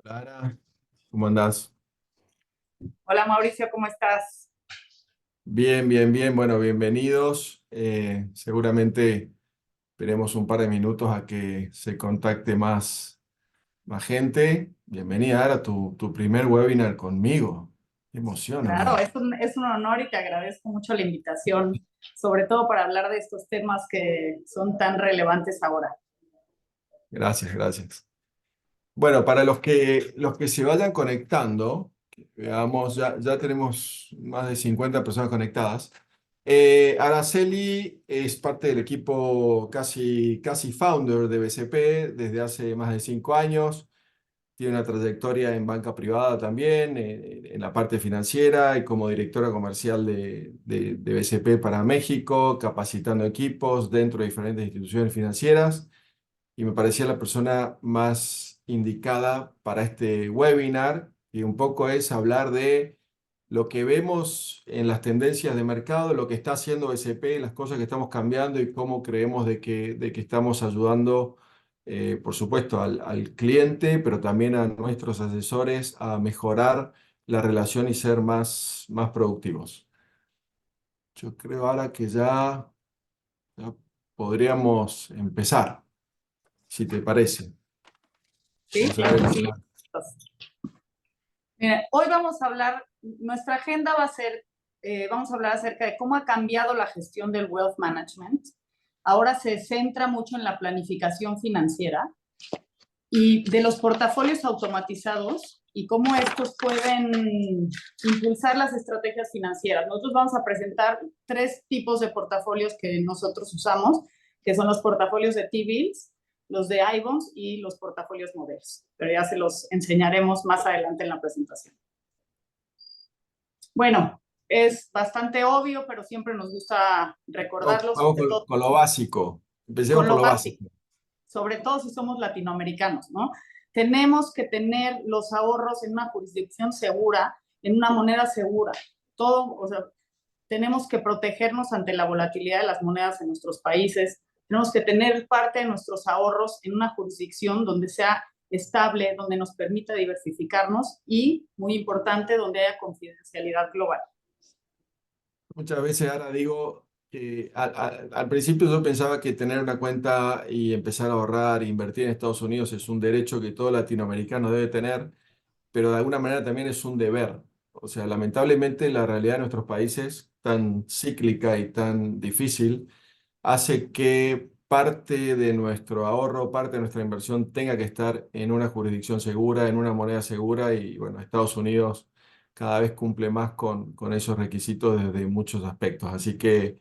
Clara, ¿cómo andás? Hola Mauricio, ¿cómo estás? Bien, bien, bien. Bueno, bienvenidos. Seguramente esperemos un par de minutos a que se contacte más gente. Bienvenida a tu primer webinar conmigo. Qué emoción, Claro, amiga. es un honor y te agradezco mucho la invitación, sobre todo para hablar de estos temas que son tan relevantes ahora. Gracias, gracias. Bueno, para los que se vayan conectando, que veamos, ya tenemos más de 50 personas conectadas. Araceli es parte del equipo casi founder de BCP desde hace más de 5 años. Tiene una trayectoria en banca privada también, en la parte financiera y como directora comercial de BCP para México, capacitando equipos dentro de diferentes instituciones financieras y me parecía la persona más indicada para este webinar y un poco es hablar de lo que vemos en las tendencias de mercado, lo que está haciendo BCP, las cosas que estamos cambiando y cómo creemos de que estamos ayudando, por supuesto, al cliente, pero también a nuestros asesores a mejorar la relación y ser más productivos. Yo creo ahora que ya podríamos empezar, si te parece. Sí, Vamos a ver claro el que sí. tema. Mira, hoy vamos a hablar, nuestra agenda va a ser, vamos a hablar acerca de cómo ha cambiado la gestión del wealth management. Ahora se centra mucho en la planificación financiera y de los portafolios automatizados y cómo estos pueden impulsar las estrategias financieras. Nosotros vamos a presentar tres tipos de portafolios que nosotros usamos, que son los portafolios de T-bills, los de iBonds y los portafolios modelos. Pero ya se los enseñaremos más adelante en la presentación. Bueno, es bastante obvio, pero siempre nos gusta recordarlo, Vamos sobre todo con lo básico. Empecemos con por lo lo básico. básico, sobre todo si somos latinoamericanos, ¿no? Tenemos que tener los ahorros en una jurisdicción segura, en una moneda segura. Todo, o sea, tenemos que protegernos ante la volatilidad de las monedas en nuestros países. Tenemos que tener parte de nuestros ahorros en una jurisdicción donde sea estable, donde nos permita diversificarnos y, muy importante, donde haya confidencialidad global. Muchas veces ahora digo que al principio yo pensaba que tener una cuenta y empezar a ahorrar e invertir en Estados Unidos es un derecho que todo latinoamericano debe tener, pero de alguna manera también es un deber. O sea, lamentablemente la realidad de nuestros países, tan cíclica y tan difícil, hace que parte de nuestro ahorro, parte de nuestra inversión tenga que estar en una jurisdicción segura, en una moneda segura y bueno, Estados Unidos cada vez cumple más con esos requisitos desde muchos aspectos. Así que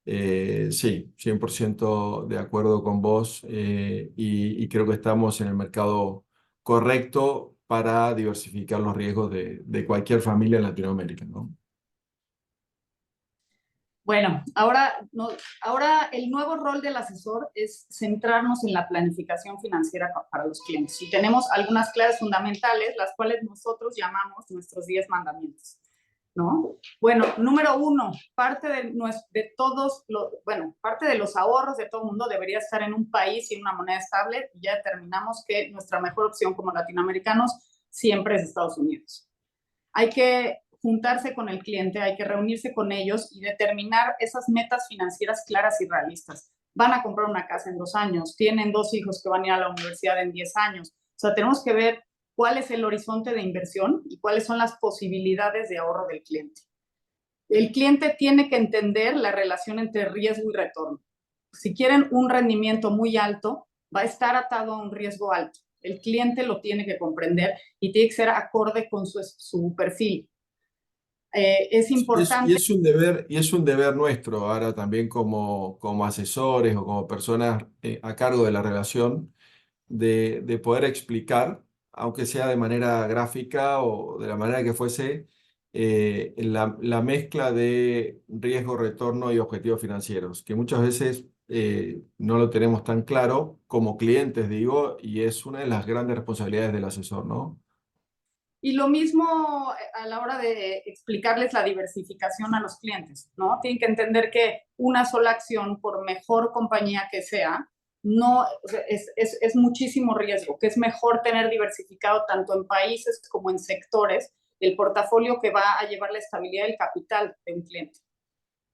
sí, 100% de acuerdo con vos y creo que estamos en el mercado correcto para diversificar los riesgos de cualquier familia en Latinoamérica, ¿no? Bueno, ahora el nuevo rol del asesor es centrarnos en la planificación financiera para los clientes. Y tenemos algunas claves fundamentales, las cuales nosotros llamamos nuestros 10 mandamientos, ¿no? Bueno, número uno, parte de los ahorros de todo el mundo debería estar en un país y en una moneda estable. Y ya determinamos que nuestra mejor opción como latinoamericanos siempre es Estados Unidos. Hay que juntarse con el cliente, hay que reunirse con ellos y determinar esas metas financieras claras y realistas. Van a comprar una casa en 2 años, tienen 2 hijos que van a ir a la universidad en 10 años. O sea, tenemos que ver cuál es el horizonte de inversión y cuáles son las posibilidades de ahorro del cliente. El cliente tiene que entender la relación entre riesgo y retorno. Si quieren un rendimiento muy alto, va a estar atado a un riesgo alto. El cliente lo tiene que comprender y tiene que ser acorde con su perfil. Es Y importante. es un deber nuestro ahora también como asesores o como personas a cargo de la relación de poder explicar, aunque sea de manera gráfica o de la manera que fuese, la mezcla de riesgo, retorno y objetivos financieros, que muchas veces no lo tenemos tan claro como clientes, digo, y es una de las grandes responsabilidades del asesor, ¿no? Y lo mismo a la hora de explicarles la diversificación a los clientes, ¿no? Tienen que entender que una sola acción, por mejor compañía que sea, no, o sea, es muchísimo riesgo, que es mejor tener diversificado tanto en países como en sectores el portafolio que va a llevar la estabilidad del capital de un cliente,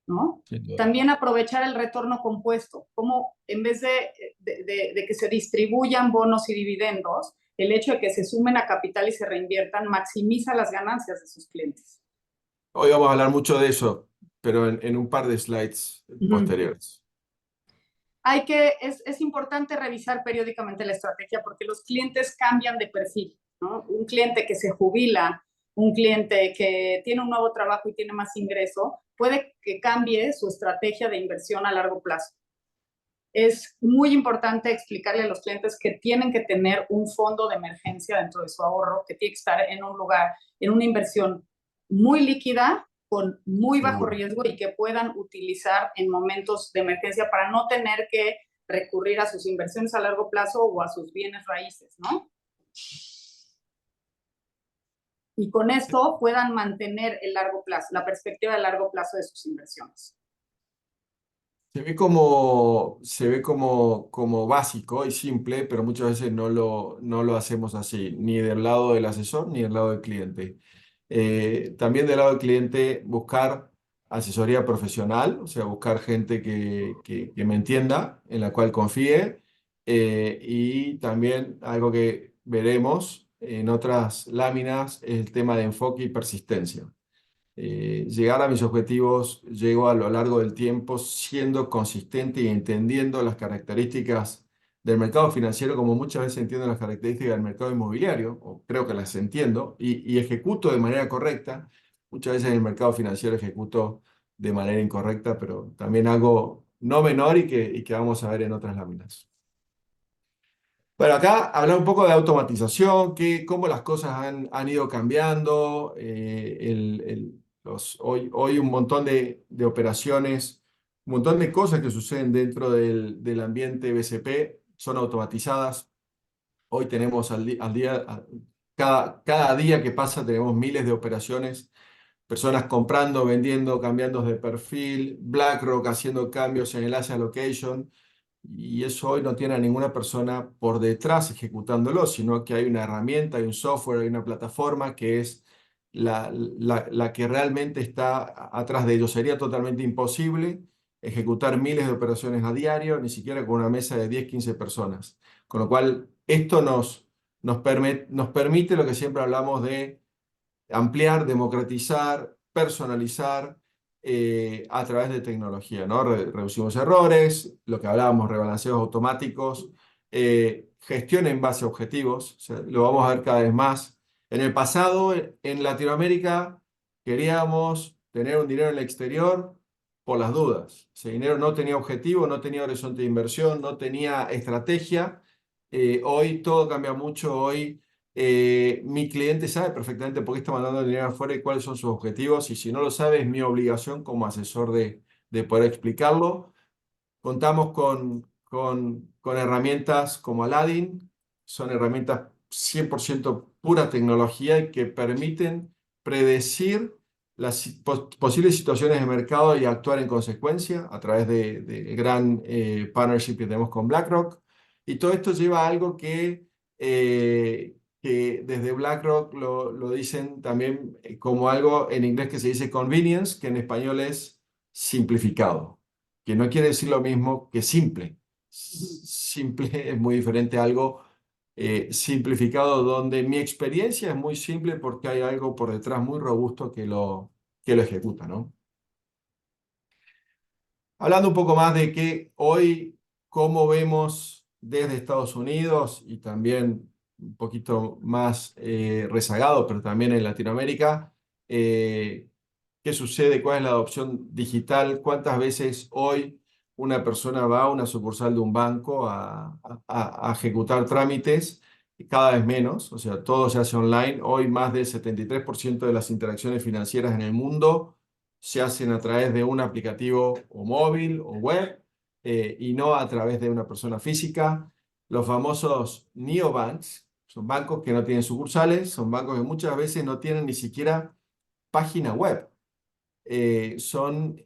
¿no? Sin duda. También aprovechar el retorno compuesto, como en vez de que se distribuyan bonos y dividendos, el hecho de que se sumen a capital y se reinviertan maximiza las ganancias de sus clientes. Hoy vamos a hablar mucho de eso, pero en un par de slides posteriores. Es importante revisar periódicamente la estrategia porque los clientes cambian de perfil, ¿no? Un cliente que se jubila, un cliente que tiene un nuevo trabajo y tiene más ingreso, puede que cambie su estrategia de inversión a largo plazo. Es muy importante explicarle a los clientes que tienen que tener un fondo de emergencia dentro de su ahorro, que tiene que estar en un lugar, en una inversión muy líquida, con muy bajo Seguro. riesgo y que puedan utilizar en momentos de emergencia para no tener que recurrir a sus inversiones a largo plazo o a sus bienes raíces, ¿no? Y con esto puedan mantener el largo plazo, la perspectiva de largo plazo de sus inversiones. Se ve como básico y simple, pero muchas veces no lo hacemos así, ni del lado del asesor ni del lado del cliente. También del lado del cliente, buscar asesoría profesional, o sea, buscar gente que me entienda, en la cual confíe, y también algo que veremos en otras láminas es el tema de enfoque y persistencia. Llegar a mis objetivos, llego a lo largo del tiempo siendo consistente y entendiendo las características del mercado financiero como muchas veces entiendo las características del mercado inmobiliario, o creo que las entiendo, y ejecuto de manera correcta. Muchas veces en el mercado financiero ejecuto de manera incorrecta, pero también algo no menor y que vamos a ver en otras láminas. Bueno, acá hablar un poco de automatización, cómo las cosas han ido cambiando. Hoy un montón de operaciones, un montón de cosas que suceden dentro del ambiente BCP son automatizadas. Hoy tenemos al día, cada día que pasa tenemos miles de operaciones, personas comprando, vendiendo, cambiando de perfil, BlackRock haciendo cambios en el asset allocation. Y eso hoy no tiene a ninguna persona por detrás ejecutándolo, sino que hay una herramienta, hay un software, hay una plataforma que es la que realmente está atrás de ello. Sería totalmente imposible ejecutar miles de operaciones a diario, ni siquiera con una mesa de 10, 15 personas. Con lo cual, esto nos permite lo que siempre hablamos de ampliar, democratizar, personalizar a través de tecnología, ¿no? Reducimos errores, lo que hablábamos, rebalanceos automáticos, gestión en base a objetivos, o sea, lo vamos a ver cada vez más. En el pasado, en Latinoamérica, queríamos tener un dinero en el exterior por las dudas. Ese dinero no tenía objetivo, no tenía horizonte de inversión, no tenía estrategia. Hoy todo cambia mucho, hoy mi cliente sabe perfectamente por qué está mandando dinero afuera y cuáles son sus objetivos, y si no lo sabe, es mi obligación como asesor de poder explicarlo. Contamos con herramientas como Aladdin, son herramientas 100% pura tecnología y que permiten predecir las posibles situaciones de mercado y actuar en consecuencia a través de gran partnership que tenemos con BlackRock. Y todo esto lleva a algo que desde BlackRock lo dicen también como algo en inglés que se dice convenience, que en español es simplificado, que no quiere decir lo mismo que simple. Simple es muy diferente a algo simplificado, donde mi experiencia es muy simple porque hay algo por detrás muy robusto que lo ejecuta, ¿no? Hablando un poco más de que hoy, cómo vemos desde Estados Unidos y también un poquito más rezagado, pero también en Latinoamérica, qué sucede, cuál es la adopción digital, cuántas veces hoy una persona va a una sucursal de un banco a ejecutar trámites, y cada vez menos, o sea, todo se hace online. Hoy más del 73% de las interacciones financieras en el mundo se hacen a través de un aplicativo o móvil o web, y no a través de una persona física. Los famosos neobanks son bancos que no tienen sucursales, son bancos que muchas veces no tienen ni siquiera página web. Son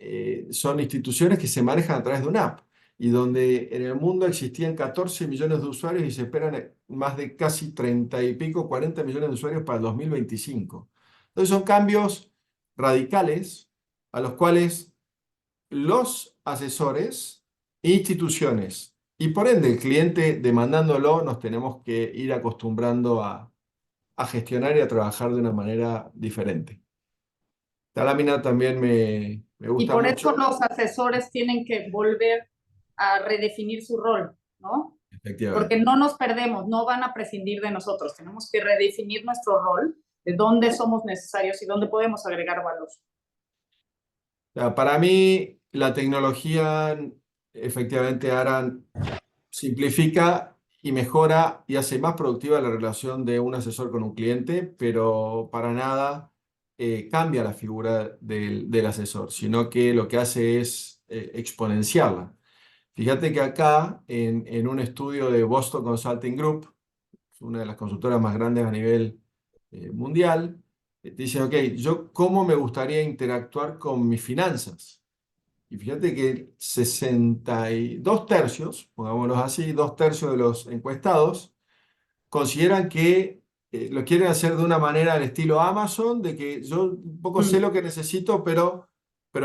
instituciones que se manejan a través de una app. y donde en el mundo existían 14 millones de usuarios y se esperan más de casi 30 y pico, 40 millones de usuarios para el 2025. Entonces son cambios radicales a los cuales los asesores, instituciones y por ende el cliente demandándolo, nos tenemos que ir acostumbrando a gestionar y a trabajar de una manera diferente. Esta lámina también me Y gusta por eso mucho. los asesores tienen que volver a redefinir su rol, ¿no? Porque Efectivamente. no nos perdemos, no van a prescindir de nosotros. Tenemos que redefinir nuestro rol, de dónde somos necesarios y dónde podemos agregar valor. Para mí, la tecnología efectivamente ahora simplifica y mejora y hace más productiva la relación de un asesor con un cliente, pero para nada cambia la figura del asesor, sino que lo que hace es exponenciarla. Fíjate que acá, en un estudio de Boston Consulting Group, una de las consultoras más grandes a nivel mundial, te dice, ok, yo cómo me gustaría interactuar con mis finanzas. Y fíjate que 62 tercios, pongámoslos así, 2 tercios de los encuestados consideran que lo quieren hacer de una manera al estilo Amazon, de que yo un poco sé lo que necesito, pero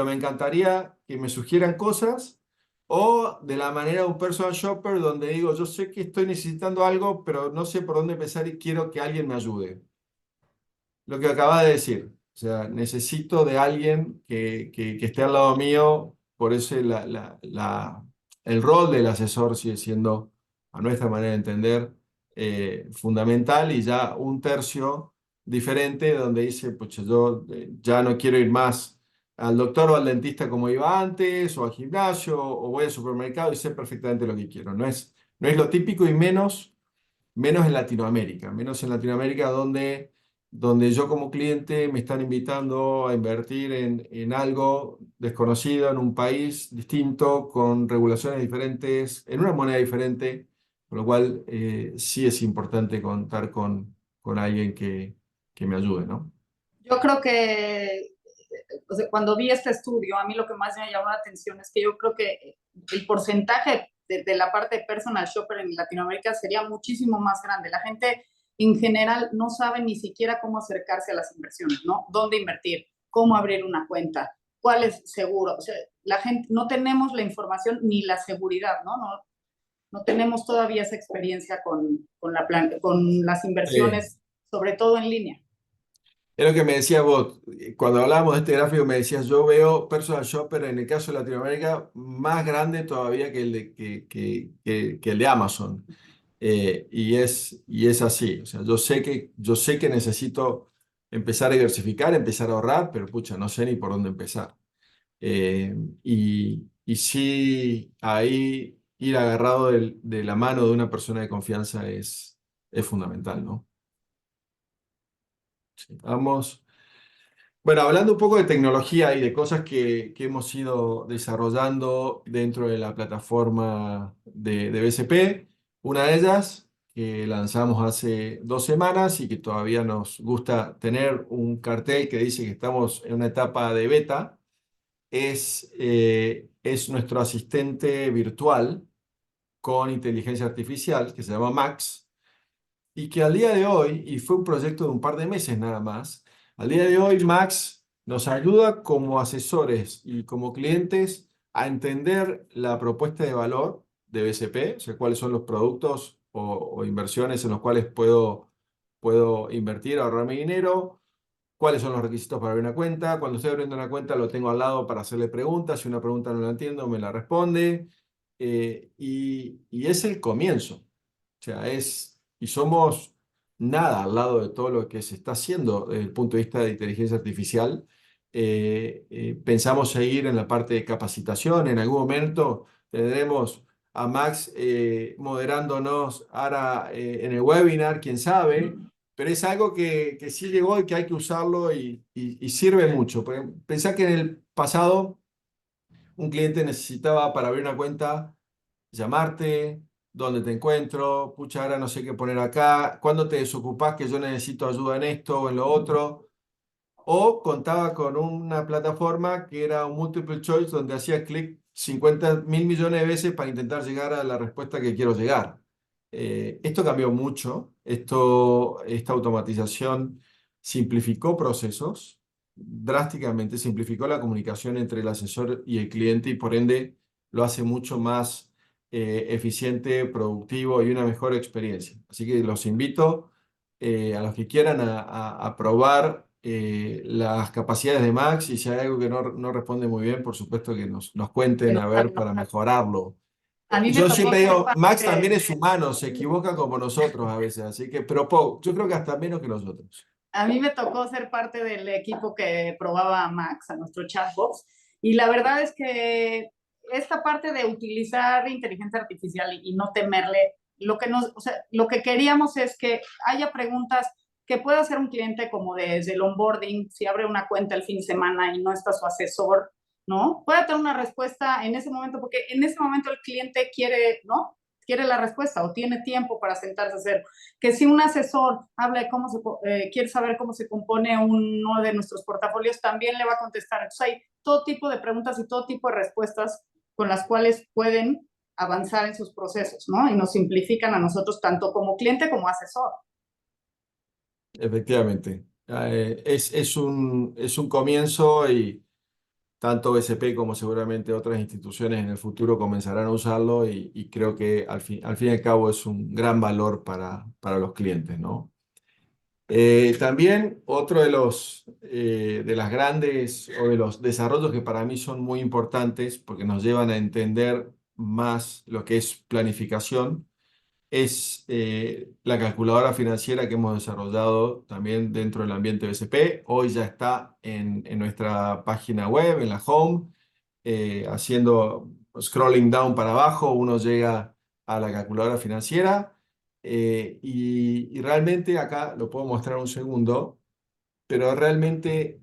me encantaría que me sugieran cosas, o de la manera de un personal shopper, donde digo, yo sé que estoy necesitando algo, pero no sé por dónde empezar y quiero que alguien me ayude. Lo que acaba de decir. O sea, necesito de alguien que esté al lado mío, por eso el rol del asesor sigue siendo, a nuestra manera de entender, fundamental, y ya 1 tercio diferente donde dice, pues yo ya no quiero ir más al doctor o al dentista como iba antes, o al gimnasio, o voy al supermercado y sé perfectamente lo que quiero. No es lo típico y menos en Latinoamérica donde yo como cliente me están invitando a invertir en algo desconocido, en un país distinto, con regulaciones diferentes, en una moneda diferente, con lo cual sí es importante contar con alguien que me ayude, ¿no? Yo creo que o sea, cuando vi este estudio, a mí lo que más me llamó la atención es que yo creo que el porcentaje de la parte de personal shopper en Latinoamérica sería muchísimo más grande. La gente en general no sabe ni siquiera cómo acercarse a las inversiones, ¿no? Dónde invertir, cómo abrir una cuenta, cuál es seguro. O sea, la gente no tenemos la información ni la seguridad, ¿no? No tenemos todavía esa experiencia con las Sí. inversiones, sobre todo en línea. Es lo que me decías vos, cuando hablábamos de este gráfico me decías, yo veo personal shopper en el caso de Latinoamérica más grande todavía que el de Amazon. Y es así, o sea, yo sé que necesito empezar a diversificar, empezar a ahorrar, pero pucha, no sé ni por dónde empezar. Y sí, ahí ir agarrado de la mano de una persona de confianza es fundamental, ¿no? Sí, vamos. Bueno, hablando un poco de tecnología y de cosas que hemos ido desarrollando dentro de la plataforma de BCP, una de ellas que lanzamos hace 2 semanas y que todavía nos gusta tener un cartel que dice que estamos en una etapa de beta, es nuestro asistente virtual con inteligencia artificial que se llama Max, y que al día de hoy, y fue un proyecto de un par de meses nada más, al día de hoy Max nos ayuda como asesores y como clientes a entender la propuesta de valor de BCP, o sea, cuáles son los productos o inversiones en los cuales puedo invertir, ahorrar mi dinero, cuáles son los requisitos para abrir una cuenta. Cuando estoy abriendo una cuenta lo tengo al lado para hacerle preguntas. Si una pregunta no la entiendo, me la responde. Y es el comienzo. O sea, y somos nada al lado de todo lo que se está haciendo desde el punto de vista de inteligencia artificial. Pensamos seguir en la parte de capacitación. En algún momento tendremos a Max moderándonos ahora en el webinar, quién sabe, pero es algo que sí llegó y que hay que usarlo y sirve mucho. Pensá que en el pasado un cliente necesitaba para abrir una cuenta llamarte, dónde te encuentro, pucha, ahora no sé qué poner acá, cuándo te desocupás que yo necesito ayuda en esto o en lo otro. O contaba con una plataforma que era un multiple choice donde hacía clic 50.000 millones de veces para intentar llegar a la respuesta que quiero llegar. Esto cambió mucho. Esta automatización simplificó procesos, drásticamente simplificó la comunicación entre el asesor y el cliente y por ende lo hace mucho más eficiente, productivo y una mejor experiencia. Así que los invito a los que quieran a probar las capacidades de Max y si hay algo que no responde muy bien, por supuesto que nos Que cuenten nos a ver para mejorarlo. A mí me Yo tocó siempre ser digo, Max también parte, es humano, se equivoca como nosotros a veces, así que, pero yo creo que hasta menos que nosotros. a mí me tocó ser parte del equipo que probaba a Max, a nuestro chatbox, y la verdad es que esta parte de utilizar inteligencia artificial y no temerle, o sea, lo que queríamos es que haya preguntas que pueda hacer un cliente como desde el onboarding, si abre una cuenta el fin de semana y no está su asesor, ¿no? Pueda tener una respuesta en ese momento, porque en ese momento el cliente quiere, ¿no? Quiere la respuesta o tiene tiempo para sentarse a hacer. Que si un asesor habla de quiere saber cómo se compone uno de nuestros portafolios, también le va a contestar. Entonces hay todo tipo de preguntas y todo tipo de respuestas con las cuales pueden avanzar en sus procesos, ¿no? Y nos simplifican a nosotros tanto como cliente como asesor. Efectivamente. Es un comienzo y tanto BCP como seguramente otras instituciones en el futuro comenzarán a usarlo y creo que al fin y al cabo es un gran valor para los clientes, ¿no? También otro de las grandes o de los desarrollos que para mí son muy importantes porque nos llevan a entender más lo que es planificación es la calculadora financiera que hemos desarrollado también dentro del ambiente BCP. Hoy ya está en nuestra página web, en la home, haciendo scrolling down para abajo, uno llega a la calculadora financiera y realmente acá lo puedo mostrar un segundo, pero realmente,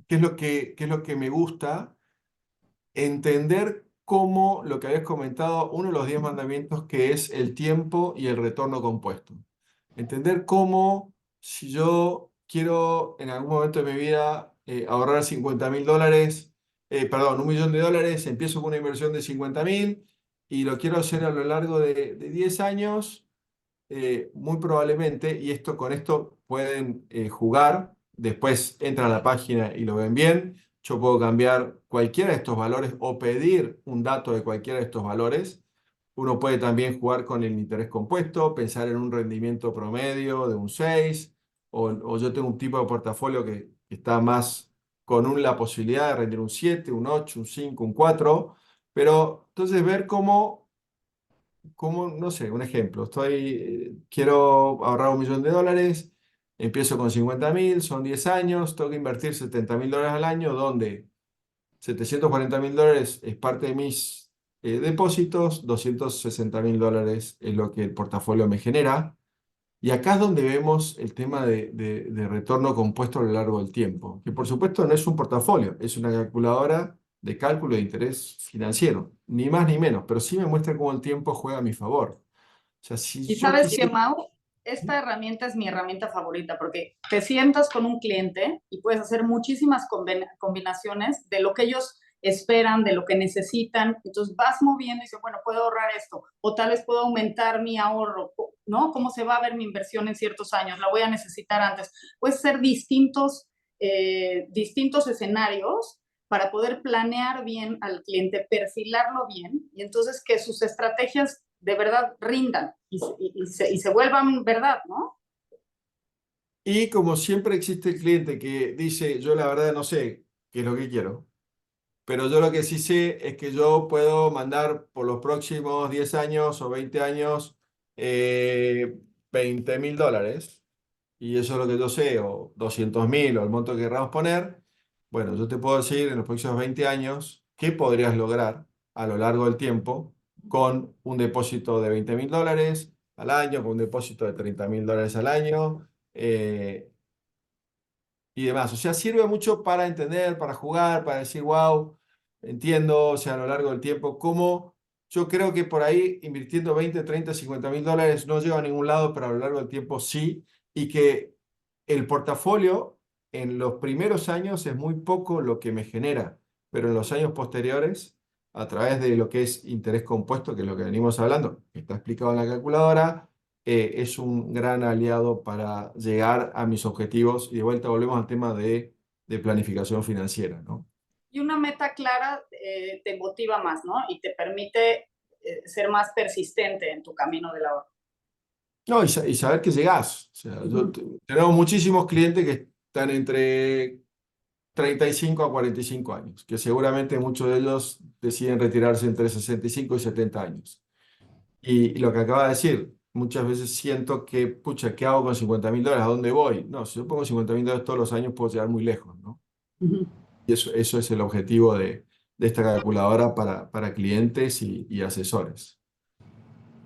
¿qué es lo que me gusta? Entender cómo lo que habías comentado, uno de los 10 mandamientos que es el tiempo y el retorno compuesto. Entender cómo si yo quiero en algún momento de mi vida ahorrar 50.000 dólares, perdón, 1 millón de dólares, empiezo con una inversión de 50.000 y lo quiero hacer a lo largo de 10 años, muy probablemente, y con esto pueden jugar, después entran a la página y lo ven bien, yo puedo cambiar cualquiera de estos valores o pedir un dato de cualquiera de estos valores. Uno puede también jugar con el interés compuesto, pensar en un rendimiento promedio de un 6 o yo tengo un tipo de portafolio que está más con la posibilidad de rendir un 7 un 8 un 5 un 4 pero entonces ver cómo, no sé, un ejemplo, quiero ahorrar 1 millón de dólares, empiezo con 50.000, son 10 años, tengo que invertir 70.000 dólares al año, donde 740.000 dólares es parte de mis depósitos, 260.000 dólares es lo que el portafolio me genera. Y acá es donde vemos el tema de retorno compuesto a lo largo del tiempo, que por supuesto no es un portafolio, es una calculadora de cálculo de interés financiero, ni más ni menos, pero sí me muestra cómo el tiempo juega a mi favor. O sea, si Y yo sabes que, quisiera... Mau, esta herramienta es mi herramienta favorita porque te sientas con un cliente y puedes hacer muchísimas combinaciones de lo que ellos esperan, de lo que necesitan. Entonces vas moviendo y dices, bueno, puedo ahorrar esto, o tal vez puedo aumentar mi ahorro, ¿no? ¿Cómo se va a ver mi inversión en ciertos años? La voy a necesitar antes. Puede ser distintos escenarios para poder planear bien al cliente, perfilarlo bien y entonces que sus estrategias de verdad rindan y se vuelvan verdad, ¿no? Y como siempre existe el cliente que dice, yo la verdad no sé qué es lo que quiero, pero yo lo que sí sé es que yo puedo mandar por los próximos 10 años o 20 años eh, 20.000 dólares. Y eso es lo que yo sé, o 200.000 o el monto que queramos poner. Bueno, yo te puedo decir en los próximos 20 años qué podrías lograr a lo largo del tiempo con un depósito de 20.000 dólares al año, con un depósito de 30.000 dólares al año y demás. O sea, sirve mucho para entender, para jugar, para decir, wow, entiendo, o sea, a lo largo del tiempo, cómo yo creo que por ahí invirtiendo 20, 30, 50.000 dólares no lleva a ningún lado, pero a lo largo del tiempo sí, y que el portafolio en los primeros años es muy poco lo que me genera, pero en los años posteriores a través de lo que es interés compuesto, que es lo que venimos hablando, que está explicado en la calculadora, es un gran aliado para llegar a mis objetivos. Y de vuelta volvemos al tema de planificación financiera, ¿no? Y una meta clara te motiva más, ¿no? Y te permite ser más persistente en tu camino del ahorro. No, y saber que llegás. O sea, tenemos muchísimos clientes que están entre 35 a 45 años, que seguramente muchos de ellos deciden retirarse entre 65 y 70 años. Y lo que acaba de decir, muchas veces siento que, pucha, ¿qué hago con $50.000? ¿A dónde voy? No, si yo pongo $50.000 todos los años, puedo llegar muy lejos, ¿no? Y eso es el objetivo de esta calculadora para clientes y asesores.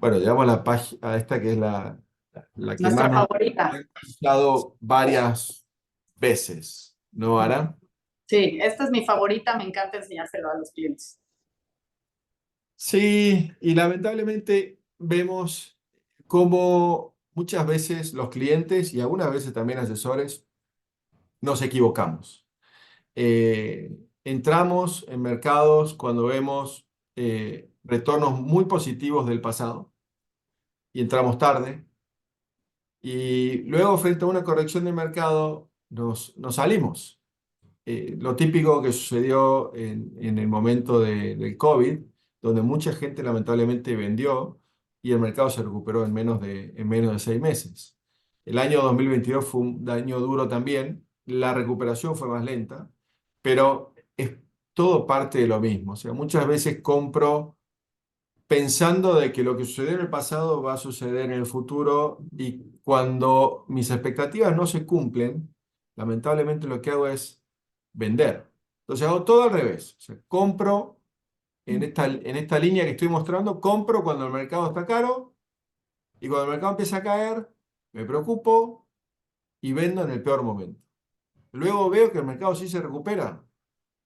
Bueno, llegamos a la página, a esta que es la que Nuestra más nos favorita. ha usado varias veces, ¿no, Ara? Sí, esta es mi favorita, me encanta enseñárselo a los clientes. Sí, y lamentablemente vemos cómo muchas veces los clientes y algunas veces también asesores nos equivocamos. Entramos en mercados cuando vemos retornos muy positivos del pasado y entramos tarde. Y luego, frente a una corrección de mercado, nos salimos. Lo típico que sucedió en el momento del COVID, donde mucha gente lamentablemente vendió y el mercado se recuperó en menos de 6 meses. El año 2022 fue un año duro también, la recuperación fue más lenta, pero es todo parte de lo mismo. O sea, muchas veces compro pensando de que lo que sucedió en el pasado va a suceder en el futuro y cuando mis expectativas no se cumplen, lamentablemente lo que hago es vender. Entonces hago todo al revés. O sea, compro en esta línea que estoy mostrando, compro cuando el mercado está caro y cuando el mercado empieza a caer, me preocupo y vendo en el peor momento. Luego veo que el mercado sí se recupera,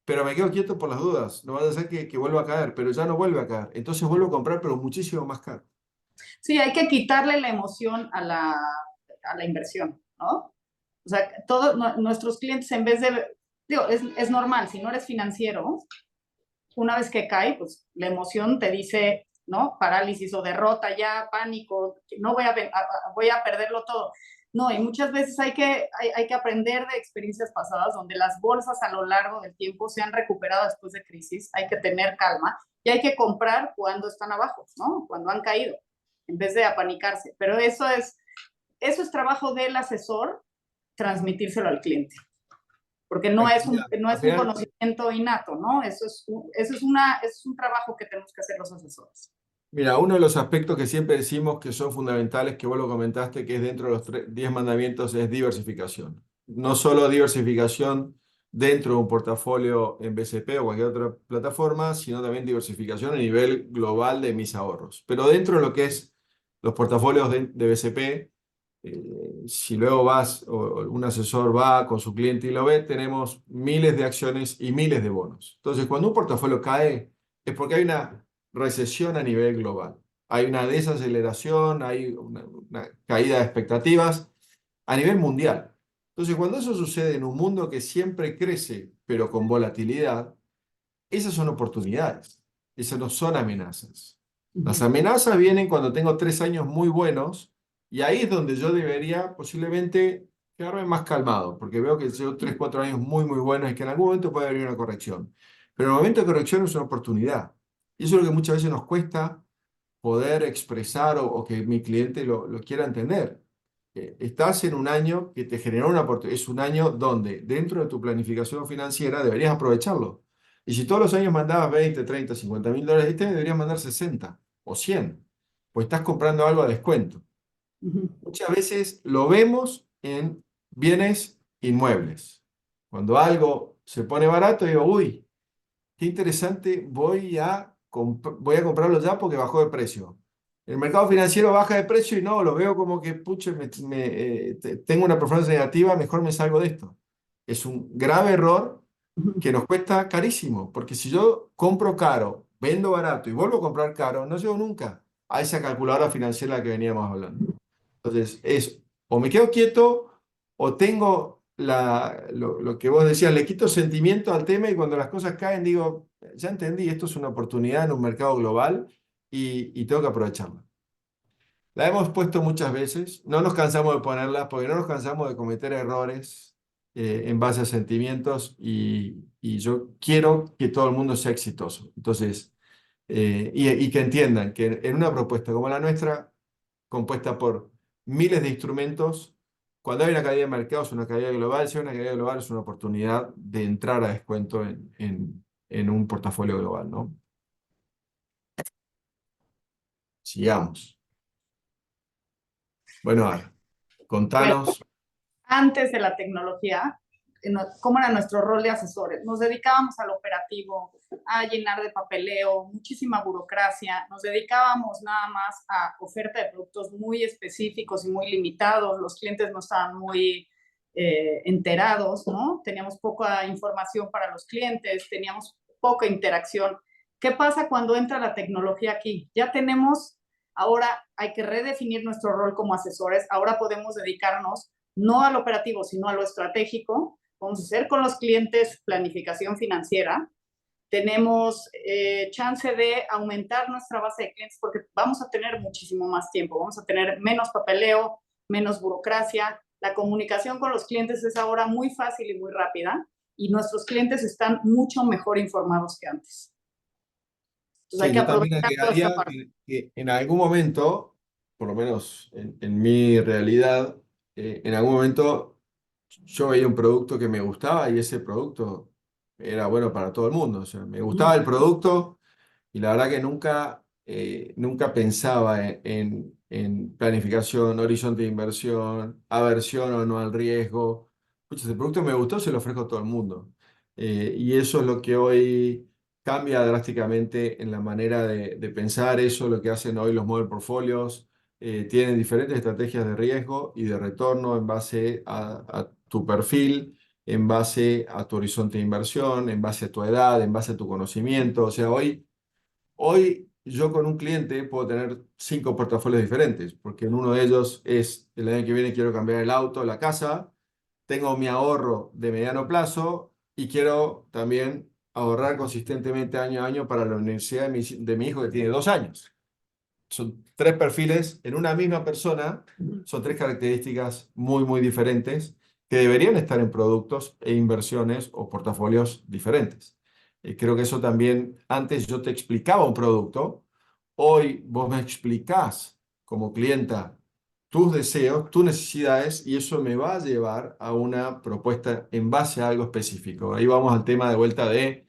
pero me quedo quieto por las dudas. No vaya a ser que vuelva a caer, pero ya no vuelve a caer. Entonces vuelvo a comprar, pero muchísimo más caro. Sí, hay que quitarle la emoción a la inversión, ¿no? O sea, todos nuestros clientes en vez de, digo, es normal, si no eres financiero, una vez que cae, pues la emoción te dice, ¿no? Parálisis o derrota ya, pánico, no voy a perderlo todo. No, y muchas veces hay que aprender de experiencias pasadas donde las bolsas a lo largo del tiempo se han recuperado después de crisis, hay que tener calma y hay que comprar cuando están abajo, ¿no? Cuando han caído, en vez de apanicarse. Pero eso es trabajo del asesor, transmitírselo al cliente porque no Al es un final, conocimiento innato, ¿no? Es un trabajo que tenemos que hacer los asesores. mira, uno de los aspectos que siempre decimos que son fundamentales, que vos lo comentaste, que es dentro de los 10 mandamientos, es diversificación. No solo diversificación dentro de un portafolio en BCP o cualquier otra plataforma, sino también diversificación a nivel global de mis ahorros. Pero dentro de lo que es los portafolios de BCP, si luego vas o un asesor va con su cliente y lo ve, tenemos miles de acciones y miles de bonos. Entonces, cuando un portafolio cae, es porque hay una recesión a nivel global. Hay una desaceleración, hay una caída de expectativas a nivel mundial. Entonces, cuando eso sucede en un mundo que siempre crece, pero con volatilidad, esas son oportunidades, esas no son amenazas. Las amenazas vienen cuando tengo 3 años muy buenos y ahí es donde yo debería posiblemente quedarme más calmado, porque veo que llevo 3, 4 años muy, muy buenos y que en algún momento puede haber una corrección. Pero el momento de corrección es una oportunidad. Y eso es lo que muchas veces nos cuesta poder expresar o que mi cliente lo quiera entender. Estás en un año que te generó una oportunidad, es un año donde dentro de tu planificación financiera deberías aprovecharlo. Y si todos los años mandabas 20, 30, $50.000, este año deberías mandar 60 o 100, pues estás comprando algo a descuento. Muchas veces lo vemos en bienes inmuebles. Cuando algo se pone barato, digo, uy, qué interesante, voy a comprarlo ya porque bajó de precio. El mercado financiero baja de precio y no, lo veo como que, puche, tengo una performance negativa, mejor me salgo de esto. Es un grave error que nos cuesta carísimo, porque si yo compro caro, vendo barato y vuelvo a comprar caro, no llego nunca a esa calculadora financiera de la que veníamos hablando. Entonces, o me quedo quieto o tengo lo que vos decías, le quito sentimiento al tema y cuando las cosas caen digo, ya entendí, esto es una oportunidad en un mercado global y tengo que aprovecharla. La hemos puesto muchas veces, no nos cansamos de ponerla porque no nos cansamos de cometer errores en base a sentimientos y yo quiero que todo el mundo sea exitoso. Entonces, y que entiendan que en una propuesta como la nuestra, compuesta por miles de instrumentos, cuando hay una caída de mercado es una caída global, si hay una caída global es una oportunidad de entrar a descuento en un portafolio global, ¿no? Sigamos. Bueno, Ana, Bueno, contanos. antes de la tecnología, ¿cómo era nuestro rol de asesores? Nos dedicábamos al operativo, a llenar de papeleo, muchísima burocracia, nos dedicábamos nada más a oferta de productos muy específicos y muy limitados, los clientes no estaban muy enterados, ¿no? Teníamos poca información para los clientes, teníamos poca interacción. ¿Qué pasa cuando entra la tecnología aquí? Ya tenemos, ahora hay que redefinir nuestro rol como asesores, ahora podemos dedicarnos no al operativo, sino a lo estratégico. Vamos a hacer con los clientes planificación financiera. Tenemos chance de aumentar nuestra base de clientes porque vamos a tener muchísimo más tiempo, vamos a tener menos papeleo, menos burocracia. La comunicación con los clientes es ahora muy fácil y muy rápida y nuestros clientes están mucho mejor informados que antes. Entonces hay Sí, que yo también aprovechar toda esta agregaría parte. que en algún momento, por lo menos en mi realidad, en algún momento yo veía un producto que me gustaba y ese producto era bueno para todo el mundo. O sea, me gustaba el producto y la verdad que nunca pensaba en planificación, horizonte de inversión, aversión o no al riesgo. Pucha, ese producto me gustó, se lo ofrezco a todo el mundo. Y eso es lo que hoy cambia drásticamente en la manera de pensar eso, lo que hacen hoy los model portfolios. Tienen diferentes estrategias de riesgo y de retorno en base a tu perfil, en base a tu horizonte de inversión, en base a tu edad, en base a tu conocimiento. O sea, hoy yo con un cliente puedo tener 5 portafolios diferentes, porque en uno de ellos es el año que viene quiero cambiar el auto, la casa, tengo mi ahorro de mediano plazo y quiero también ahorrar consistentemente año a año para la universidad de mi hijo que tiene 2 años. Son 3 perfiles en una misma persona, son 3 características muy, muy diferentes que deberían estar en productos e inversiones o portafolios diferentes. Creo que eso también, antes yo te explicaba un producto, hoy vos me explicás como clienta tus deseos, tus necesidades y eso me va a llevar a una propuesta en base a algo específico. Ahí vamos al tema de vuelta de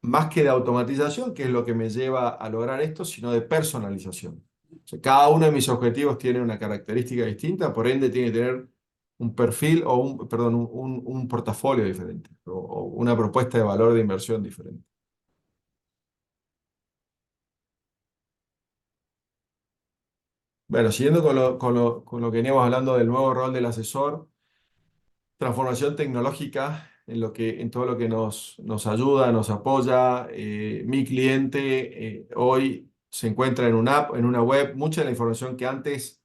más que de automatización, que es lo que me lleva a lograr esto, sino de personalización. O sea, cada uno de mis objetivos tiene una característica distinta, por ende tiene que tener un perfil o perdón, un portafolio diferente o una propuesta de valor de inversión diferente. Bueno, siguiendo con lo que veníamos hablando del nuevo rol del asesor, transformación tecnológica en todo lo que nos ayuda, nos apoya. Mi cliente hoy se encuentra en una app, en una web. Mucha de la información que antes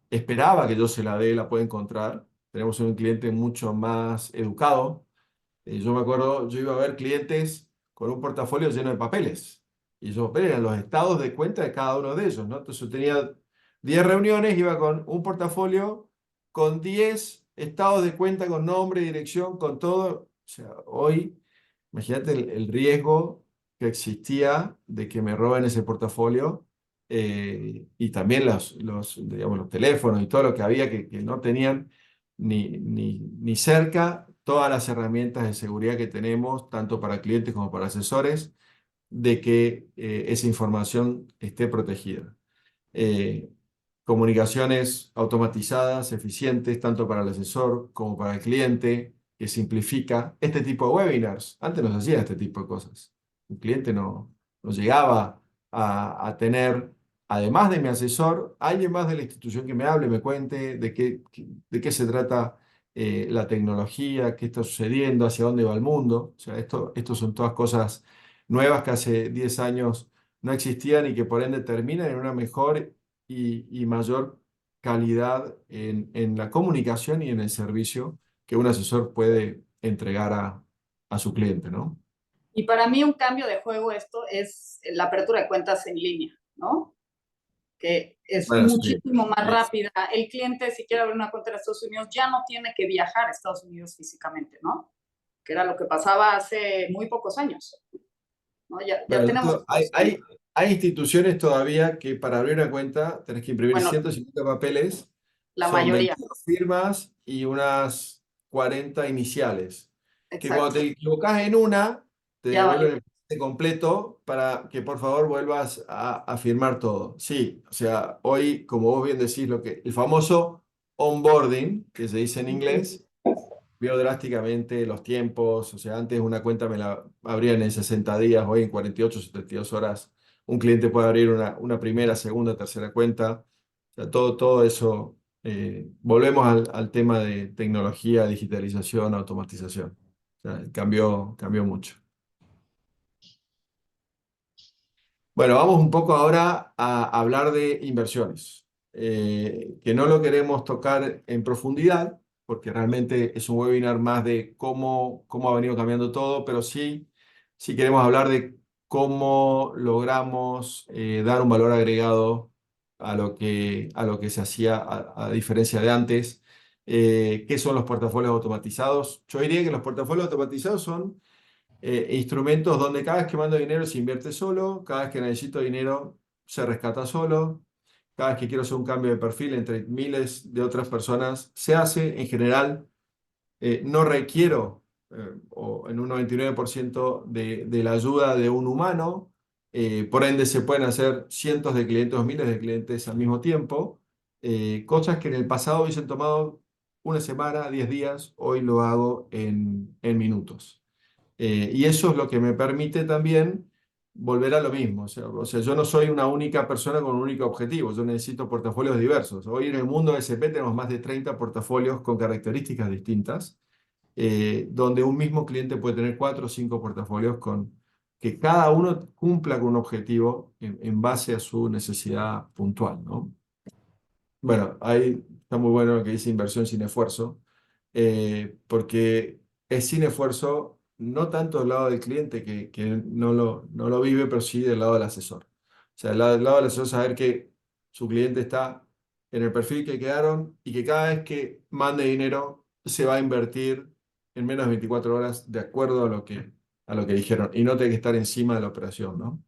esperaba que yo se la dé, la puede encontrar. Tenemos un cliente mucho más educado. Yo me acuerdo, yo iba a ver clientes con un portafolio lleno de papeles. Y esos papeles eran los estados de cuenta de cada uno de ellos, ¿no? Entonces yo tenía 10 reuniones, iba con un portafolio con 10 estados de cuenta, con nombre, dirección, con todo. O sea, hoy, imagínate el riesgo que existía de que me roben ese portafolio y también digamos, los teléfonos y todo lo que había que no tenían ni cerca todas las herramientas de seguridad que tenemos, tanto para clientes como para asesores, de que esa información esté protegida. Eh, Comunicaciones automatizadas, eficientes, tanto para el asesor como para el cliente, que simplifica este tipo de webinars. Antes no se hacía este tipo de cosas. El cliente no llegaba a tener, además de mi asesor, alguien más de la institución que me hable, me cuente de qué se trata la tecnología, qué está sucediendo, hacia dónde va el mundo. O sea, esto son todas cosas nuevas que hace 10 años no existían y que por ende terminan en una mejor y mayor calidad en la comunicación y en el servicio que un asesor puede entregar a su cliente, ¿no? Y para mí un cambio de juego esto es la apertura de cuentas en línea, ¿no? Que es Bueno, sí, muchísimo más sí. rápida. El cliente, si quiere abrir una cuenta en Estados Unidos, ya no tiene que viajar a Estados Unidos físicamente, ¿no? Que era lo que pasaba hace muy pocos años, ¿no? Ya Bueno, tenemos hay instituciones todavía que para abrir una cuenta tenés que imprimir bueno, 150 papeles, la son mayoría, 22 firmas y unas 40 iniciales. Que cuando exacto, te equivocas en una, te ya devuelven vale. el paquete completo para que por favor vuelvas a firmar todo. Sí, o sea, hoy, como vos bien decís, el famoso onboarding, que se dice en inglés, vio drásticamente los tiempos. O sea, antes una cuenta me la abrían en 60 días, hoy en 48, 72 horas. Un cliente puede abrir una primera, segunda, tercera cuenta. O sea, todo eso. Volvemos al tema de tecnología, digitalización, automatización. O sea, cambió mucho. Bueno, vamos un poco ahora a hablar de inversiones, que no lo queremos tocar en profundidad, porque realmente es un webinar más de cómo ha venido cambiando todo, pero sí queremos hablar de cómo logramos dar un valor agregado a lo que se hacía a diferencia de antes. ¿Qué son los portafolios automatizados? Yo diría que los portafolios automatizados son instrumentos donde cada vez que mando dinero se invierte solo, cada vez que necesito dinero se rescata solo, cada vez que quiero hacer un cambio de perfil entre miles de otras personas se hace. En general, no requiero, o en un 99% de la ayuda de un humano. Por ende, se pueden hacer cientos de clientes o miles de clientes al mismo tiempo. Cosas que en el pasado hubiesen tomado una semana, 10 días, hoy lo hago en minutos. Y eso es lo que me permite también volver a lo mismo. O sea, yo no soy una única persona con un único objetivo, yo necesito portafolios diversos. Hoy en el mundo de SP tenemos más de 30 portafolios con características distintas, donde un mismo cliente puede tener 4 o 5 portafolios que cada uno cumpla con un objetivo en base a su necesidad puntual, ¿no? Bueno, ahí está muy bueno lo que dice inversión sin esfuerzo, porque es sin esfuerzo no tanto del lado del cliente que no lo vive, pero sí del lado del asesor. O sea, del lado del asesor saber que su cliente está en el perfil que quedaron y que cada vez que mande dinero se va a invertir en menos de 24 horas de acuerdo a lo que dijeron y no tiene que estar encima de la operación, ¿no?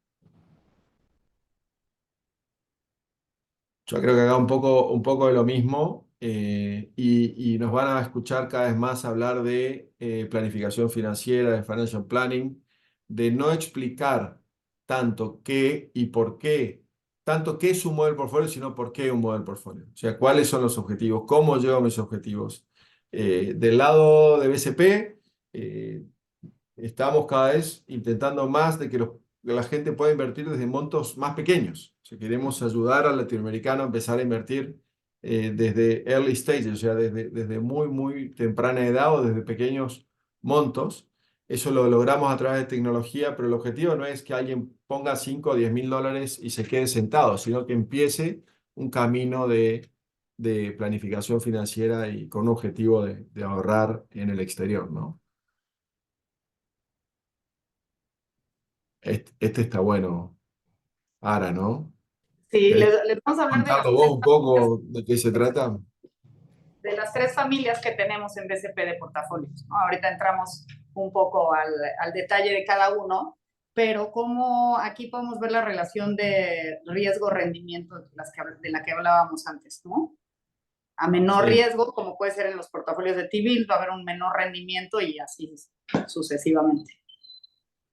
Yo creo que acá un poco de lo mismo, y nos van a escuchar cada vez más hablar de planificación financiera, de financial planning, de no explicar tanto qué y por qué, tanto qué es un modelo portfolio, sino por qué un modelo portfolio. O sea, cuáles son los objetivos, cómo llevo mis objetivos. Del lado de BCP, estamos cada vez intentando más de que la gente pueda invertir desde montos más pequeños. O sea, queremos ayudar al latinoamericano a empezar a invertir desde early stages, o sea, desde muy, muy temprana edad o desde pequeños montos. Eso lo logramos a través de tecnología, pero el objetivo no es que alguien ponga 5 o 10 mil dólares y se quede sentado, sino que empiece un camino de planificación financiera y con un objetivo de ahorrar en el exterior, ¿no? Este está bueno, Ara, ¿no? Sí, ¿Querés les vamos a hablar contarlo vos un poco de qué se trata? de las tres familias que tenemos en BCP de portafolios, ¿no? Ahorita entramos un poco al detalle de cada uno, pero como aquí podemos ver la relación de riesgo-rendimiento de la que hablábamos antes, ¿no? A menor Sí. riesgo, como puede ser en los portafolios de T-Bill, va a haber un menor rendimiento y así sucesivamente.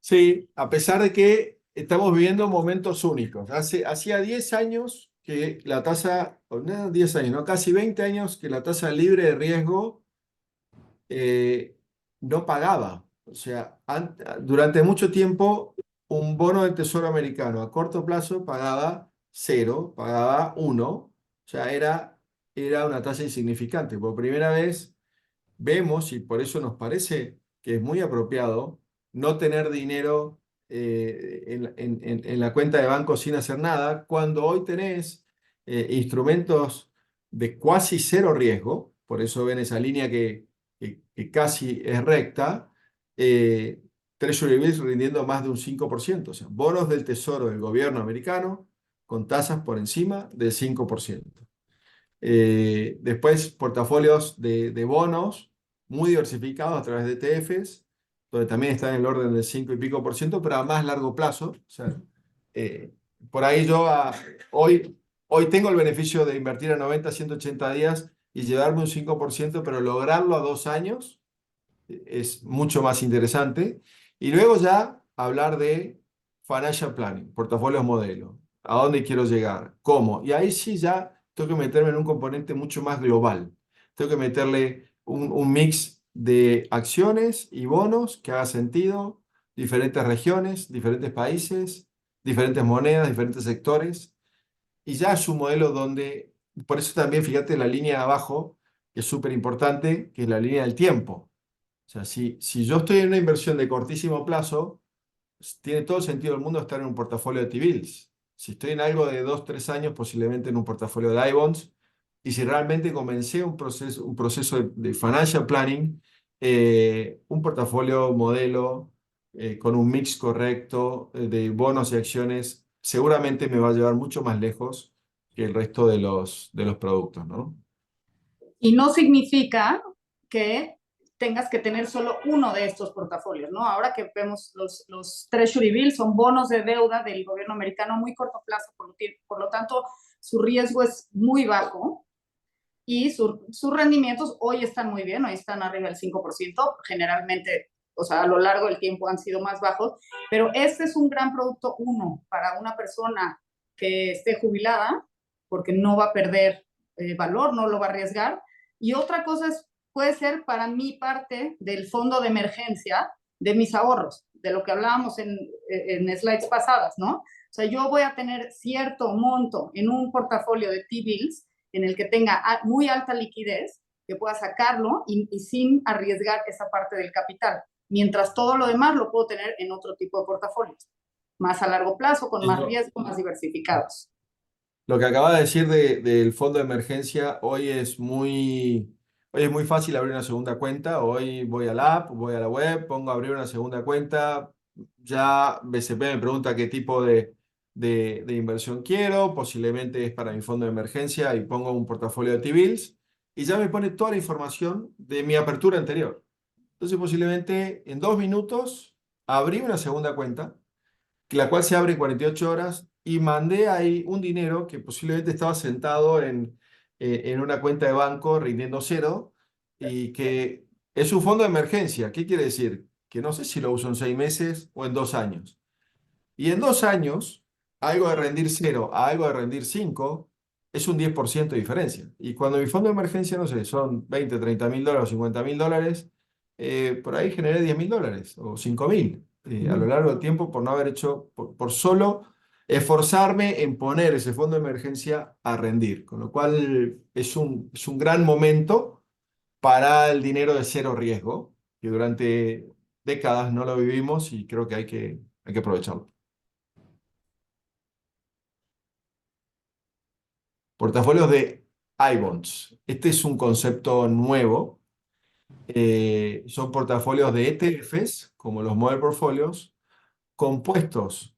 Sí, a pesar de que estamos viviendo momentos únicos. Hacía 10 años que la tasa, o no 10 años, no, casi 20 años que la tasa libre de riesgo eh, no pagaba. O sea, durante mucho tiempo un bono del Tesoro americano a corto plazo pagaba cero, pagaba uno. O sea, era una tasa insignificante. Por primera vez vemos, y por eso nos parece que es muy apropiado, no tener dinero en la cuenta de banco sin hacer nada, cuando hoy tenés instrumentos de cuasi cero riesgo. Por eso ven esa línea que que casi es recta, Treasury Bills rindiendo más de un 5%, o sea, bonos del tesoro del gobierno americano con tasas por encima del 5%. Después, portafolios de bonos muy diversificados a través de ETFs, donde también está en el orden del 5 y pico por ciento, pero a más largo plazo. O sea, eh, por ahí yo hoy tengo el beneficio de invertir a 90, 180 días y llevarme un 5%, pero lograrlo a 2 años es mucho más interesante. Y luego ya hablar de financial planning, portafolios modelo, a dónde quiero llegar, cómo. Y ahí sí ya tengo que meterme en un componente mucho más global. Tengo que meterle un mix de acciones y bonos que haga sentido, diferentes regiones, diferentes países, diferentes monedas, diferentes sectores. Y ya es un modelo donde, por eso también fíjate la línea de abajo, que es súper importante, que es la línea del tiempo. O sea, si yo estoy en una inversión de cortísimo plazo, tiene todo el sentido del mundo estar en un portafolio de T-bills. Si estoy en algo de 2, 3 años, posiblemente en un portafolio de I-bonds. Y si realmente comencé un proceso de financial planning, un portafolio modelo con un mix correcto de bonos y acciones, seguramente me va a llevar mucho más lejos que el resto de los productos, ¿no? Y no significa que tengas que tener solo uno de estos portafolios, ¿no? Ahora que vemos los Treasury Bills, son bonos de deuda del gobierno americano a muy corto plazo, por lo tanto, su riesgo es muy bajo y sus rendimientos hoy están muy bien, hoy están arriba del 5%, generalmente, o sea, a lo largo del tiempo han sido más bajos, pero este es un gran producto, uno, para una persona que esté jubilada, porque no va a perder valor, no lo va a arriesgar, y otra cosa puede ser para mi parte del fondo de emergencia de mis ahorros, de lo que hablábamos en slides pasadas, ¿no? O sea, yo voy a tener cierto monto en un portafolio de T-bills en el que tenga muy alta liquidez, que pueda sacarlo y sin arriesgar esa parte del capital, mientras todo lo demás lo puedo tener en otro tipo de portafolios, más a largo plazo, con Y más riesgo, más diversificados. lo que acaba de decir del fondo de emergencia, hoy es muy fácil abrir una segunda cuenta. Hoy voy a la app, voy a la web, pongo abrir una segunda cuenta. Ya BCP me pregunta qué tipo de inversión quiero. Posiblemente es para mi fondo de emergencia y pongo un portafolio de T-bills y ya me pone toda la información de mi apertura anterior. Entonces, posiblemente en 2 minutos abrí una segunda cuenta la cual se abre en 48 horas, y mandé ahí un dinero que posiblemente estaba sentado en una cuenta de banco rindiendo cero y que es un fondo de emergencia. ¿Qué quiere decir? Que no sé si lo uso en 6 meses o en 2 años. Y en 2 años, algo de rendir cero a algo de rendir 5 es un 10% de diferencia. Y cuando mi fondo de emergencia, no sé, son 20, 30 mil dólares o 50 mil dólares, por ahí generé 10 mil dólares o 5 mil a lo largo del tiempo por no haber hecho, por solo esforzarme en poner ese fondo de emergencia a rendir. Con lo cual es un gran momento para el dinero de cero riesgo, que durante décadas no lo vivimos y creo que hay que aprovecharlo. Portafolios de iBonds. Este es un concepto nuevo. Son portafolios de ETFs, como los Model Portfolios, compuestos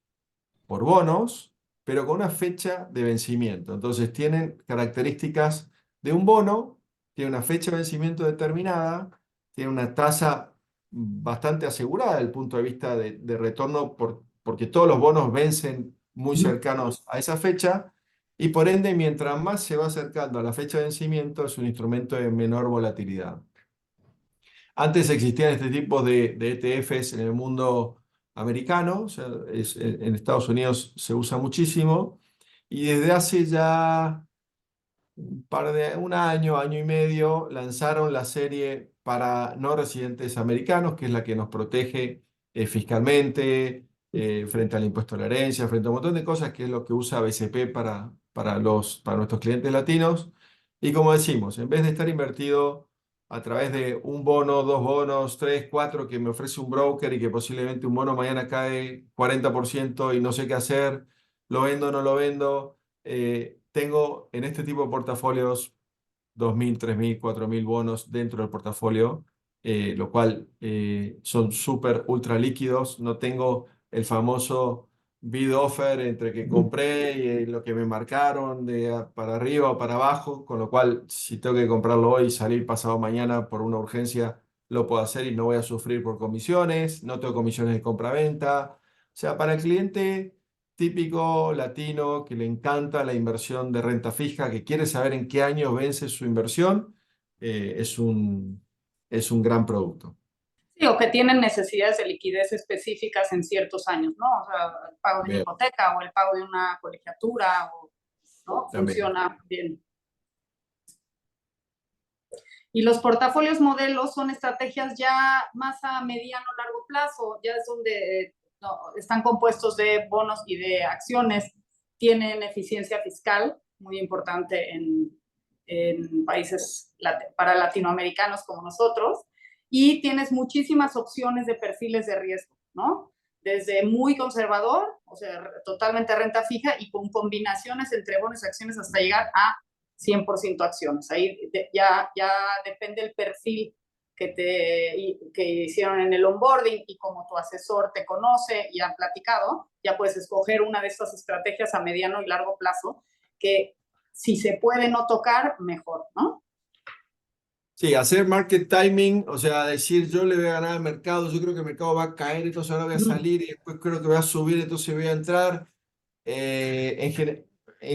por bonos, pero con una fecha de vencimiento. Entonces tienen características de un bono, tiene una fecha de vencimiento determinada, tiene una tasa bastante asegurada desde el punto de vista de retorno, porque todos los bonos vencen muy cercanos a esa fecha, y por ende, mientras más se va acercando a la fecha de vencimiento, es un instrumento de menor volatilidad. Antes existían este tipo de ETFs en el mundo americano, o sea, en Estados Unidos se usa muchísimo, y desde hace ya un año, año y medio, lanzaron la serie para no residentes americanos, que es la que nos protege fiscalmente, frente al impuesto a la herencia, frente a un montón de cosas, que es lo que usa BCP para nuestros clientes latinos. Y como decimos, en vez de estar invertido a través de un bono, dos bonos, tres, cuatro que me ofrece un broker y que posiblemente un bono mañana cae 40% y no sé qué hacer, lo vendo o no lo vendo, tengo en este tipo de portafolios 2.000, 3.000, 4.000 bonos dentro del portafolio lo cual son súper ultra líquidos. No tengo el famoso bid offer entre que compré y lo que me marcaron para arriba o para abajo, con lo cual si tengo que comprarlo hoy y salir pasado mañana por una urgencia, lo puedo hacer y no voy a sufrir por comisiones, no tengo comisiones de compra-venta. O sea, para el cliente típico latino que le encanta la inversión de renta fija, que quiere saber en qué año vence su inversión, es un gran producto. Sí, o que tienen necesidades de liquidez específicas en ciertos años, ¿no? O sea, el pago de una Bien, hipoteca o el pago de una colegiatura, ¿no? también. Funciona bien. Y los portafolios modelos son estrategias ya más a mediano o largo plazo, ya es donde no, están compuestos de bonos y de acciones, tienen eficiencia fiscal, muy importante en países para latinoamericanos como nosotros, y tienes muchísimas opciones de perfiles de riesgo, ¿no? Desde muy conservador, o sea, totalmente renta fija y con combinaciones entre bonos y acciones hasta llegar a 100% acciones. Ahí ya depende el perfil que hicieron en el onboarding y como tu asesor te conoce y han platicado, ya puedes escoger una de estas estrategias a mediano y largo plazo que si se puede no tocar, mejor, ¿no? Sí, hacer market timing, o sea, decir yo le voy a ganar al mercado, yo creo que el mercado va a caer, entonces ahora voy a salir y después creo que va a subir, entonces voy a entrar. En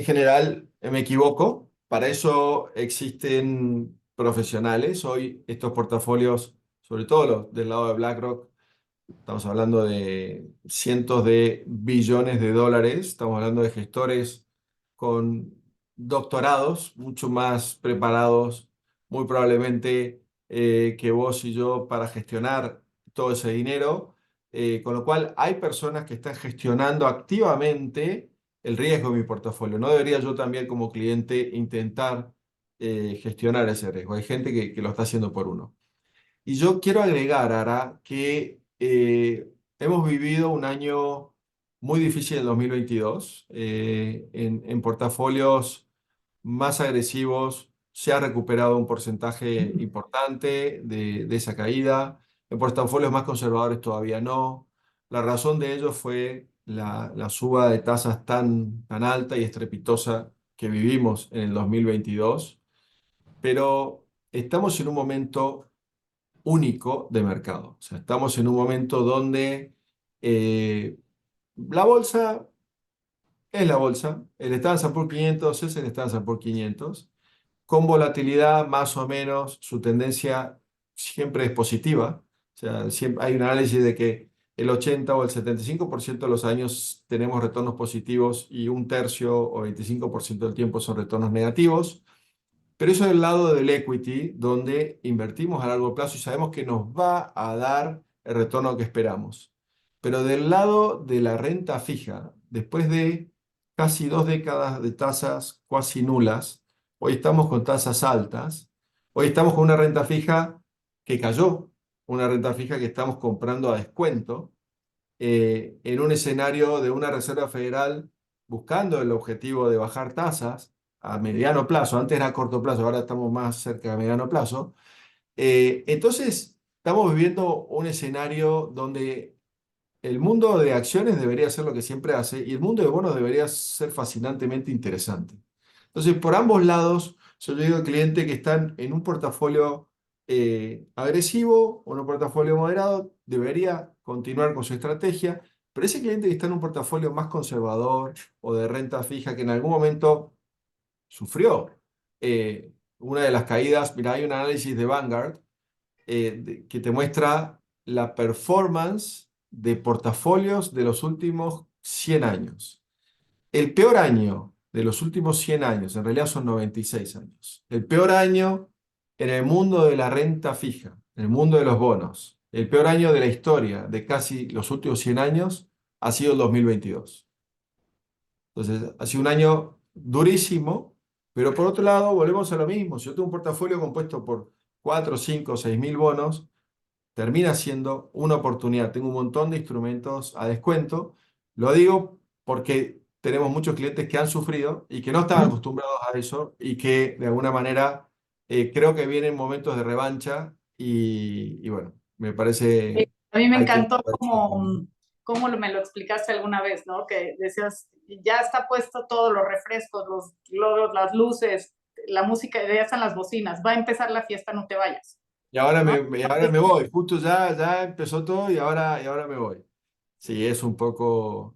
general me equivoco, para eso existen profesionales. Hoy estos portafolios, sobre todo los del lado de BlackRock, estamos hablando de cientos de billones de dólares, estamos hablando de gestores con doctorados, mucho más preparados, muy probablemente que vos y yo para gestionar todo ese dinero, con lo cual hay personas que están gestionando activamente el riesgo de mi portafolio. ¿No debería yo también como cliente intentar gestionar ese riesgo? Hay gente que lo está haciendo por uno. Y yo quiero agregar, Ara, que hemos vivido un año muy difícil en 2022. En portafolios más agresivos se ha recuperado un porcentaje importante de esa caída. En portafolios más conservadores todavía no. La razón de ello fue la suba de tasas tan alta y estrepitosa que vivimos en el 2022. Pero estamos en un momento único de mercado. O sea, estamos en un momento donde la bolsa es la bolsa, el Standard Poor's 500 es el Standard Poor's 500, con volatilidad más o menos, su tendencia siempre es positiva. O sea, siempre hay un análisis de que el 80 o el 75% de los años tenemos retornos positivos y un tercio o 25% del tiempo son retornos negativos. Pero eso es el lado del equity, donde invertimos a largo plazo y sabemos que nos va a dar el retorno que esperamos. Pero del lado de la renta fija, después de casi 2 décadas de tasas casi nulas, hoy estamos con tasas altas, hoy estamos con una renta fija que cayó, una renta fija que estamos comprando a descuento, en un escenario de una Reserva Federal buscando el objetivo de bajar tasas a mediano plazo, antes era a corto plazo, ahora estamos más cerca de mediano plazo. Entonces, estamos viviendo un escenario donde el mundo de acciones debería ser lo que siempre hace y el mundo de bonos debería ser fascinantemente interesante. Entonces, por ambos lados, yo le digo al cliente que están en un portafolio agresivo o en un portafolio moderado, debería continuar con su estrategia, pero ese cliente que está en un portafolio más conservador o de renta fija que en algún momento sufrió una de las caídas, mira, hay un análisis de Vanguard que te muestra la performance de portafolios de los últimos 100 años. El peor año de los últimos 100 años, en realidad son 96 años, el peor año en el mundo de la renta fija, en el mundo de los bonos, el peor año de la historia de casi los últimos 100 años ha sido el 2022. Entonces, ha sido un año durísimo, pero por otro lado, volvemos a lo mismo. Si yo tengo un portafolio compuesto por 4, 5, 6 mil bonos, termina siendo una oportunidad. Tengo un montón de instrumentos a descuento. Lo digo porque tenemos muchos clientes que han sufrido y que no están acostumbrados a eso y que de alguna manera creo que vienen momentos de revancha y bueno, me parece A mí me hay que encantó explotar eso como, también. me lo explicaste alguna vez, ¿no? Que decías, ya está puesto todos los refrescos, los globos, las luces, la música, ya están las bocinas, va a empezar la fiesta, no te vayas, ¿no? Y ahora me voy, justo ya empezó todo y ahora me voy. Sí, es un poco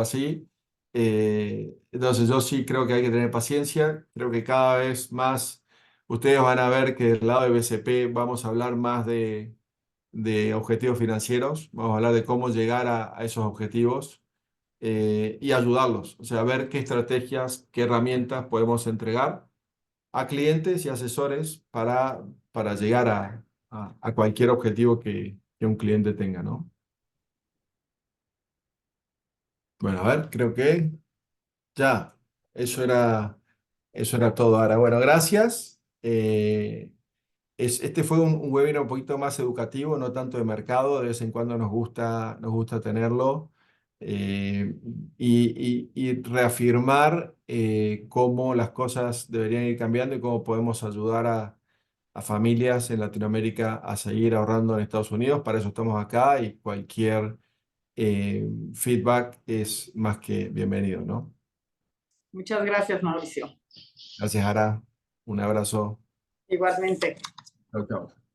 así. Entonces yo sí creo que hay que tener paciencia. Creo que cada vez más ustedes van a ver que del lado de BCP vamos a hablar más de objetivos financieros. Vamos a hablar de cómo llegar a esos objetivos y ayudarlos. O sea, ver qué estrategias, qué herramientas podemos entregar a clientes y asesores para llegar a cualquier objetivo que un cliente tenga, ¿no? Bueno, a ver, creo que ya, eso era todo. Ahora, bueno, gracias. Este fue un webinar un poquito más educativo, no tanto de mercado. De vez en cuando nos gusta tenerlo y reafirmar cómo las cosas deberían ir cambiando y cómo podemos ayudar a familias en Latinoamérica a seguir ahorrando en Estados Unidos. Para eso estamos acá y cualquier feedback es más que bienvenido, ¿no? Muchas gracias, Mauricio. Gracias, Ara. Un abrazo. Igualmente. Chao, chao.